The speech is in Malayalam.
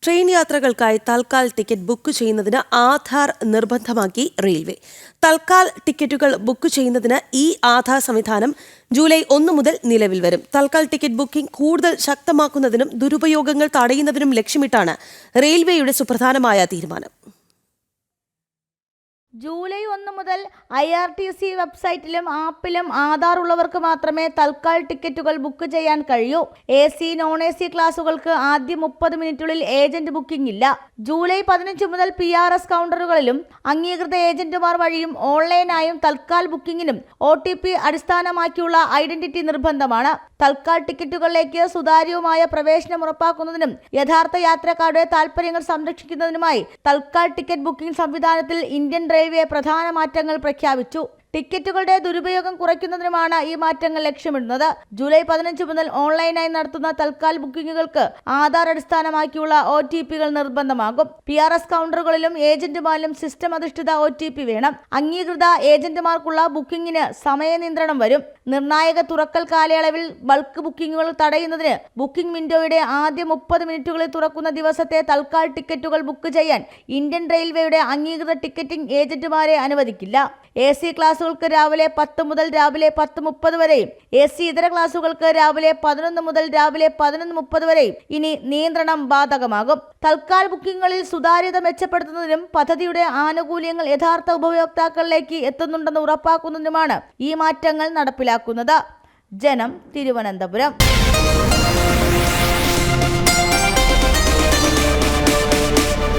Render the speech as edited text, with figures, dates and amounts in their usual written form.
ട്രെയിൻ യാത്രകൾക്കായി തൽക്കാൽ ടിക്കറ്റ് ബുക്ക് ചെയ്യുന്നതിന് ആധാർ നിർബന്ധമാക്കി റെയിൽവേ. തൽക്കാൽ ടിക്കറ്റുകൾ ബുക്ക് ചെയ്യുന്നതിന് ഈ ആധാർ സംവിധാനം ജൂലൈ 1 മുതൽ നിലവിൽ വരും. തൽക്കാൽ ടിക്കറ്റ് ബുക്കിംഗ് കൂടുതൽ ശക്തമാക്കുന്നതിനും ദുരുപയോഗങ്ങൾ തടയുന്നതിനും ലക്ഷ്യമിട്ടാണ് റെയിൽവേയുടെ സുപ്രധാനമായ തീരുമാനം. ജൂലൈ 1 മുതൽ IRTC വെബ്സൈറ്റിലും ആപ്പിലും ആധാർ ഉള്ളവർക്ക് മാത്രമേ തൽക്കാൽ ടിക്കറ്റുകൾ ബുക്ക് ചെയ്യാൻ കഴിയൂ. AC, non-AC ക്ലാസുകൾക്ക് ആദ്യ 30 മിനിറ്റുള്ളിൽ ഏജന്റ് ബുക്കിംഗ് ഇല്ല. ജൂലൈ 15 മുതൽ PRS കൗണ്ടറുകളിലും അംഗീകൃത ഏജന്റുമാർ വഴിയും ഓൺലൈനായും തൽക്കാൽ ബുക്കിംഗിനും OTP അടിസ്ഥാനമാക്കിയുള്ള ഐഡന്റിറ്റി നിർബന്ധമാണ്. തൽക്കാൽ ടിക്കറ്റുകളിലേക്ക് സുതാര്യവുമായ പ്രവേശനം ഉറപ്പാക്കുന്നതിനും യഥാർത്ഥ യാത്രക്കാരുടെ താൽപര്യങ്ങൾ സംരക്ഷിക്കുന്നതിനുമായി തൽക്കാൽ ടിക്കറ്റ് ബുക്കിംഗ് സംവിധാനത്തിൽ ഇന്ത്യൻ റെയിൽവേ പ്രധാന മാറ്റങ്ങൾ പ്രഖ്യാപിച്ചു. ടിക്കറ്റുകളുടെ ദുരുപയോഗം കുറയ്ക്കുന്നതിനുമാണ് ഈ മാറ്റങ്ങൾ ലക്ഷ്യമിടുന്നത്. ജൂലൈ 15 മുതൽ ഓൺലൈനായി നടത്തുന്ന തൽക്കാൽ ബുക്കിംഗുകൾക്ക് ആധാർ അടിസ്ഥാനമാക്കിയുള്ള OTPകൾ നിർബന്ധമാകും. PRS കൗണ്ടറുകളിലും ഏജന്റുമാരിലും സിസ്റ്റം അധിഷ്ഠിത OTP വേണം. അംഗീകൃത ഏജന്റുമാർക്കുള്ള ബുക്കിംഗിന് സമയ നിയന്ത്രണം വരും. നിർണായക തുറക്കൽ കാലയളവിൽ ബൾക്ക് ബുക്കിംഗുകൾ തടയുന്നതിന് ബുക്കിംഗ് വിൻഡോയുടെ ആദ്യ 30 മിനിറ്റുകളിൽ തുറക്കുന്ന ദിവസത്തെ തൽക്കാൽ ടിക്കറ്റുകൾ ബുക്ക് ചെയ്യാൻ ഇന്ത്യൻ റെയിൽവേയുടെ അംഗീകൃത ടിക്കറ്റിംഗ് ഏജന്റുമാരെ അനുവദിക്കില്ല. AC ക്ലാസുകൾക്ക് രാവിലെ 10 മുതൽ രാവിലെ 10:30 വരെയും AC ഇതര ക്ലാസുകൾക്ക് രാവിലെ 11 മുതൽ രാവിലെ 11:30 വരെയും ഇനി നിയന്ത്രണം ബാധകമാകും. തൽക്കാൽ ബുക്കിംഗുകളിൽ സുതാര്യത മെച്ചപ്പെടുത്തുന്നതിനും പദ്ധതിയുടെ ആനുകൂല്യങ്ങൾ യഥാർത്ഥ ഉപഭോക്താക്കളിലേക്ക് എത്തുന്നുണ്ടെന്ന് ഉറപ്പാക്കുന്നതിനുമാണ് ഈ മാറ്റങ്ങൾ നടപ്പിലാക്കുന്നത്. ജനം, തിരുവനന്തപുരം.